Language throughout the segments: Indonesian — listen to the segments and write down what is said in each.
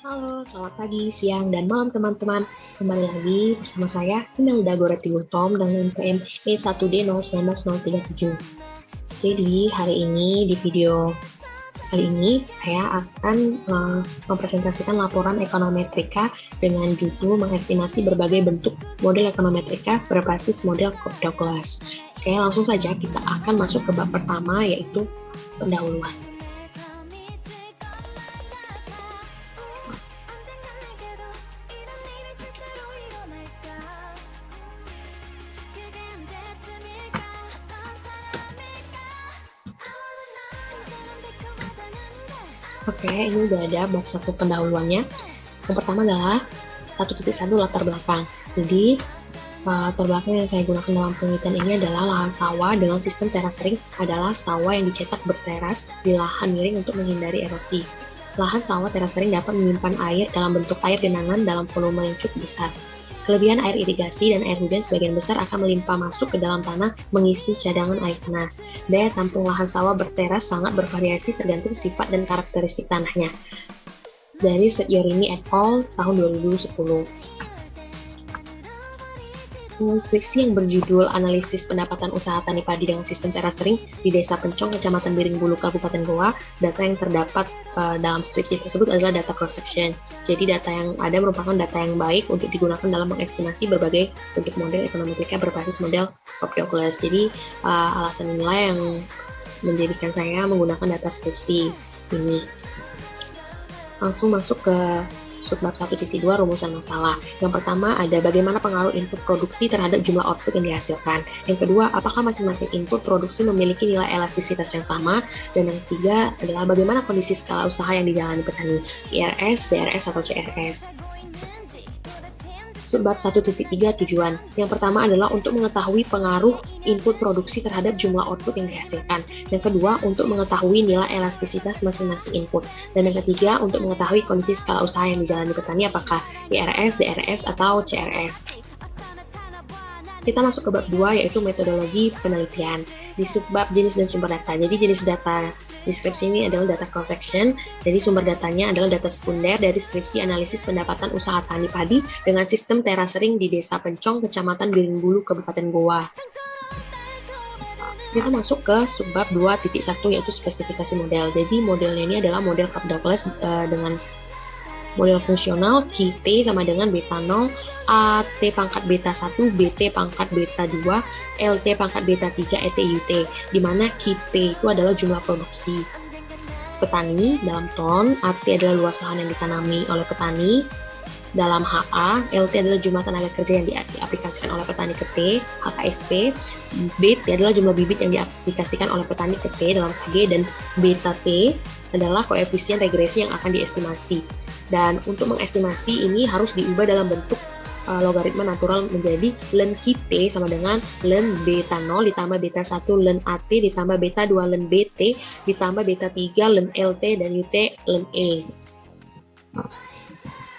Halo, selamat pagi, siang, dan malam teman-teman. Kembali lagi bersama saya, Imelda Goretti-Tom dengan NPM E1D019037. Jadi, hari ini di video kali ini saya akan mempresentasikan laporan ekonometrika dengan judul mengestimasi berbagai bentuk model ekonometrika berbasis model Douglas. Oke, langsung saja kita akan masuk ke bab pertama, yaitu pendahuluan. Oke, ini udah ada bab satu pendahuluannya. Yang pertama adalah 1.1 latar belakang. Jadi, latar belakang yang saya gunakan dalam penelitian ini adalah lahan sawah dengan sistem terasering adalah sawah yang dicetak berteras di lahan miring untuk menghindari erosi. Lahan sawah terasering dapat menyimpan air dalam bentuk air genangan dalam volume yang cukup besar. Kelebihan air irigasi dan air hujan sebagian besar akan melimpah masuk ke dalam tanah mengisi cadangan air tanah. Daya tampung lahan sawah berteras sangat bervariasi tergantung sifat dan karakteristik tanahnya. Dari Setiorini et al. Tahun 2010. Dengan skripsi yang berjudul Analisis Pendapatan Usaha Tani Padi dengan Sistem Terasering di Desa Pencong, Kecamatan Biringbulu, Kabupaten Goa, data yang terdapat dalam skripsi tersebut adalah data cross-section. Jadi data yang ada merupakan data yang baik untuk digunakan dalam mengestimasi berbagai bentuk model ekonometrika berbasis model Douglas. Jadi alasan inilah yang menjadikan saya menggunakan data skripsi ini. Langsung masuk ke subbab 1.2 rumusan masalah. Yang pertama ada bagaimana pengaruh input produksi terhadap jumlah output yang dihasilkan. Yang kedua, apakah masing-masing input produksi memiliki nilai elastisitas yang sama. Dan yang ketiga adalah bagaimana kondisi skala usaha yang dijalani petani, IRS, DRS, atau CRS. Subbab 1.3 tujuan. Yang pertama adalah untuk mengetahui pengaruh input produksi terhadap jumlah output yang dihasilkan. Yang kedua, untuk mengetahui nilai elastisitas masing-masing input. Dan yang ketiga, untuk mengetahui kondisi skala usaha yang dijalani petani, apakah IRS, DRS, atau CRS. Kita masuk ke bab 2, yaitu metodologi penelitian. Di subbab jenis dan sumber data. Jadi jenis data di skripsi ini adalah data cross-section, jadi sumber datanya adalah data sekunder dari skripsi analisis pendapatan usaha tani padi dengan sistem terasering di Desa Pencong, Kecamatan Biringbulu, Kabupaten Goa. Kita masuk ke subbab 2.1, yaitu spesifikasi model. Jadi modelnya ini adalah model Douglas dengan model fungsional QT sama dengan beta 0, AT pangkat beta 1, BT pangkat beta 2, LT pangkat beta 3, ET UT, di mana QT itu adalah jumlah produksi petani dalam ton, AT adalah luas lahan yang ditanami oleh petani dalam HA, LT adalah jumlah tenaga kerja yang diaplikasikan oleh petani ke T, HKSP, BT adalah jumlah bibit yang diaplikasikan oleh petani ke T dalam KG, dan beta T adalah koefisien regresi yang akan diestimasi. Dan untuk mengestimasi ini harus diubah dalam bentuk logaritma natural menjadi ln QT sama dengan ln beta 0 ditambah beta 1 ln AT ditambah beta 2 ln BT ditambah beta 3 ln LT dan UT ln E.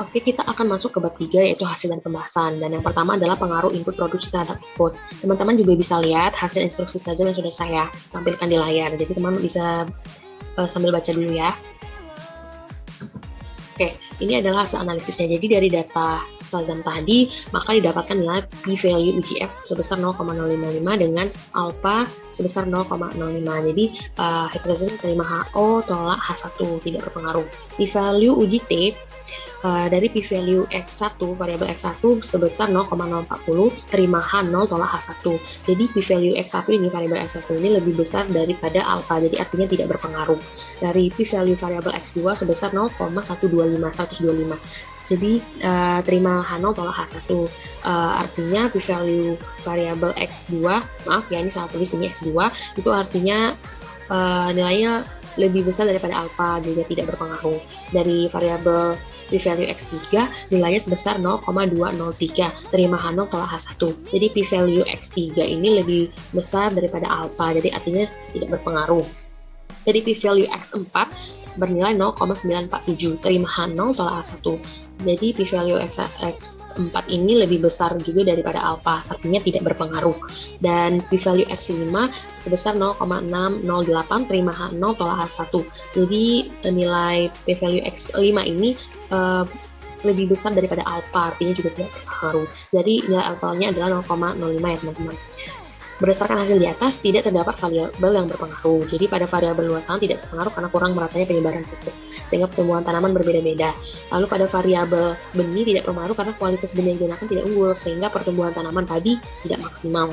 Oke, kita akan masuk ke bab 3, yaitu hasil dan pembahasan. Dan yang pertama adalah pengaruh input produksi terhadap output. Teman-teman juga bisa lihat hasil instruksi saja yang sudah saya tampilkan di layar. Jadi teman-teman bisa sambil baca dulu ya. Oke, ini adalah hasil analisisnya. Jadi dari data Shazam tadi, maka didapatkan nilai p-value UGF sebesar 0,055 dengan alpha sebesar 0,05. Jadi hipotesisnya terima HO tolak H1, tidak berpengaruh. P-value uji T dari p-value X1, variabel X1 sebesar 0,040, terima H0 tolak H1. Jadi p-value X1 ini, variabel X1 ini lebih besar daripada alpha, jadi artinya tidak berpengaruh. Dari p-value variabel X2 sebesar 0,125. Jadi terima H0 tolak H1, artinya p-value variabel X2, maaf ya ini salah tulis, ini X2, itu artinya nilainya lebih besar daripada alpha, juga tidak berpengaruh. Dari variabel p-value X3 nilainya sebesar 0,203, terima H0 tolak H1. Jadi p-value X3 ini lebih besar daripada alpha, jadi artinya tidak berpengaruh. Jadi p-value X4 bernilai 0,947, terima H0 tolak H1. Jadi p-value X4 ini lebih besar juga daripada alpha, artinya tidak berpengaruh. Dan p-value X5 sebesar 0,608, terima H0 tolak H1. Jadi nilai p-value X5 ini lebih besar daripada alpha, artinya juga tidak berpengaruh. Jadi nilai alfanya adalah 0,05 ya teman-teman. Berdasarkan hasil di atas, tidak terdapat variabel yang berpengaruh. Jadi pada variabel luasan tidak berpengaruh karena kurang meratanya penyebaran pupuk, sehingga pertumbuhan tanaman berbeda-beda. Lalu pada variabel benih tidak berpengaruh karena kualitas benih yang digunakan tidak unggul, sehingga pertumbuhan tanaman padi tidak maksimal.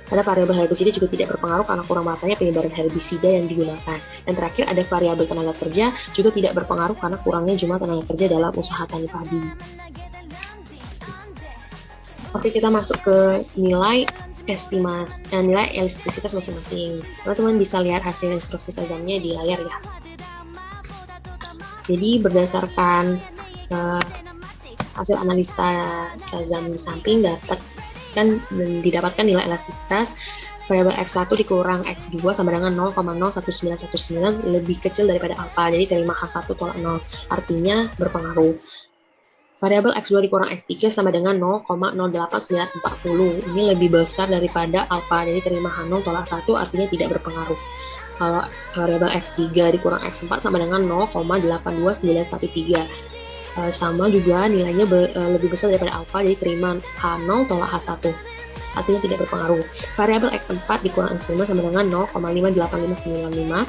Pada variabel herbisida juga tidak berpengaruh karena kurang meratanya penyebaran herbisida yang digunakan. Dan terakhir ada variabel tenaga kerja juga tidak berpengaruh karena kurangnya jumlah tenaga kerja dalam usaha tani padi. Oke, kita masuk ke nilai nilai elastisitas masing-masing. Teman-teman bisa lihat hasil instruksi sajamnya di layar ya. Jadi berdasarkan hasil analisa sajam di samping didapatkan nilai elastisitas variabel X1 dikurang X2 sama dengan 0,01919 lebih kecil daripada alpha, jadi terima H1 tolak 0, artinya berpengaruh. Variabel X2 dikurang X3 sama dengan 0,08940, ini lebih besar daripada alpha, jadi terima H0 tolak 1, artinya tidak berpengaruh. Kalau variabel X3 dikurang X4 sama dengan 0,82913, sama juga nilainya lebih besar daripada alpha, jadi terima H0 tolak H1, artinya tidak berpengaruh. Variabel X4 dikurang X5 sama dengan 0,58595,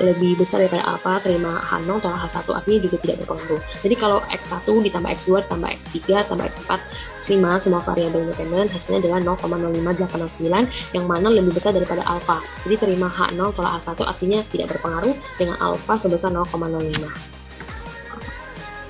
lebih besar daripada alpha, terima H0 tolak H1, artinya juga tidak berpengaruh. Jadi kalau X1 ditambah X2 ditambah X3 tambah X4 X5 semua variabel independen, hasilnya adalah 0,05809 yang mana lebih besar daripada alpha. Jadi terima H0 tolak H1, artinya tidak berpengaruh dengan alpha sebesar 0,05.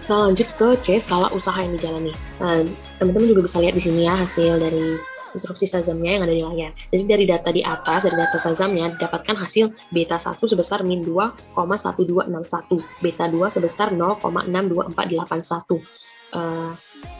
Kita lanjut ke C, skala usaha yang dijalani. Nah, teman-teman juga bisa lihat di sini ya hasil dari instruksi sajamnya yang ada di layar. Jadi dari data di atas, dari data sajamnya didapatkan hasil beta 1 sebesar min 2,1261, beta 2 sebesar 0,62481,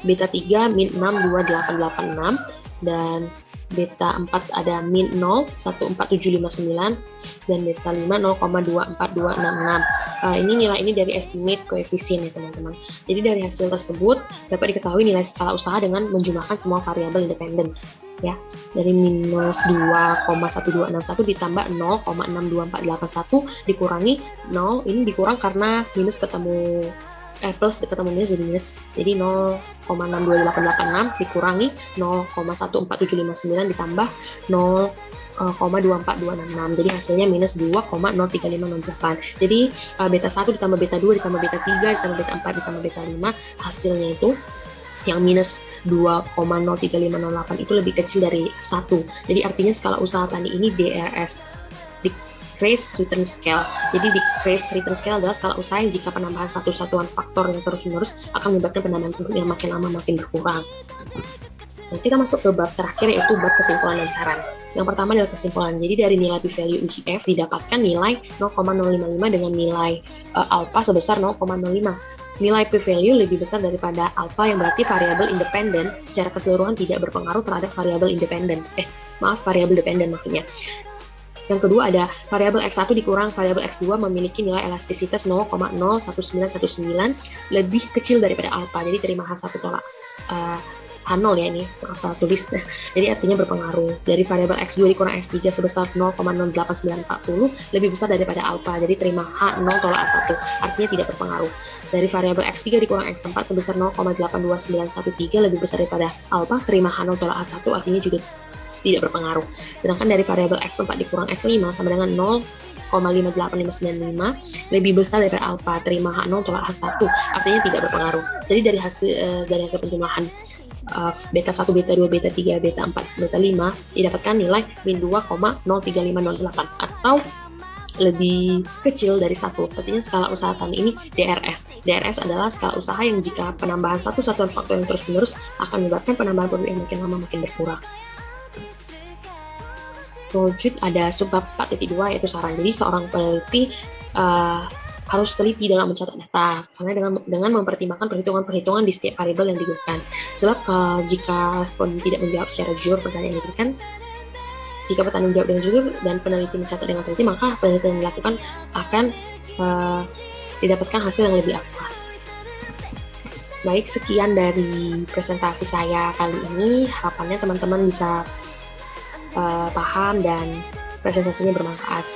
beta 3 min 62886, dan beta 4 ada min 0,14759, dan beta 5 0,24266. Ini nilai ini dari estimate koefisien ya teman-teman. Jadi dari hasil tersebut dapat diketahui nilai skala usaha dengan menjumlahkan semua variabel independen. Ya, dari minus 2,1261 ditambah 0,62481 dikurangi 0, ini dikurang karena minus ketemu plus ketemu minus jadi minus, jadi 0,62886 dikurangi 0,14759 ditambah 0,24266, jadi hasilnya minus 2,03508. Jadi beta 1 ditambah beta 2 ditambah beta 3 ditambah beta 4 ditambah beta 5, hasilnya itu yang minus 2,03508 itu lebih kecil dari 1. Jadi artinya skala usaha tani ini DRS, Decrease Return Scale. Jadi Decrease Return Scale adalah skala usaha yang jika penambahan satu satuan faktor yang terus-menerus akan menyebabkan penambahan produk yang makin lama makin berkurang. Nah, kita masuk ke bab terakhir, yaitu bab kesimpulan dan saran. Yang pertama adalah kesimpulan. Jadi dari nilai p-value UGF didapatkan nilai 0,055 dengan nilai alpha sebesar 0,05. Nilai p-value lebih besar daripada alpha, yang berarti variabel independen secara keseluruhan tidak berpengaruh terhadap variabel independen. Variabel dependen maksudnya. Yang kedua ada variabel X1 dikurang variabel X2 memiliki nilai elastisitas 0,01919 lebih kecil daripada alpha, jadi terima H1 tolak H0 ya, ini salah tulis. Jadi artinya berpengaruh. Dari variabel X2 dikurang X3 sebesar 0,08940 lebih besar daripada alpha, jadi terima H0 tolak H1, artinya tidak berpengaruh. Dari variabel X3 dikurang X4 sebesar 0,82913 lebih besar daripada alpha, terima H0 tolak H1, artinya juga tidak berpengaruh. Sedangkan dari variabel X4 dikurang X5 sama dengan 0,58595 lebih besar daripada alpha, terima H0 tolak H1, artinya tidak berpengaruh. Jadi dari hasil penjumlahan beta 1, beta 2, beta 3, beta 4, beta 5 didapatkan nilai min 2,03508 atau lebih kecil dari 1. Artinya skala usaha tani ini DRS. DRS adalah skala usaha yang jika penambahan satu satuan faktor yang terus-menerus akan menyebabkan penambahan produk yang makin lama makin berkurang. Lanjut ada subbab 4.2 yaitu saran. Jadi seorang peneliti harus teliti dalam mencatat data karena dengan mempertimbangkan perhitungan-perhitungan di setiap variabel yang digunakan. Sebab jika responden tidak menjawab secara jujur pertanyaan yang diberikan, jika petani menjawab dengan jujur dan peneliti mencatat dengan teliti, maka penelitian yang dilakukan akan didapatkan hasil yang lebih akurat. Baik, sekian dari presentasi saya kali ini. Harapannya teman-teman bisa paham dan presentasinya bermanfaat.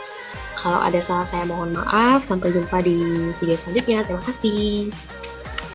Kalau ada salah saya mohon maaf. Sampai jumpa di video selanjutnya. Terima kasih.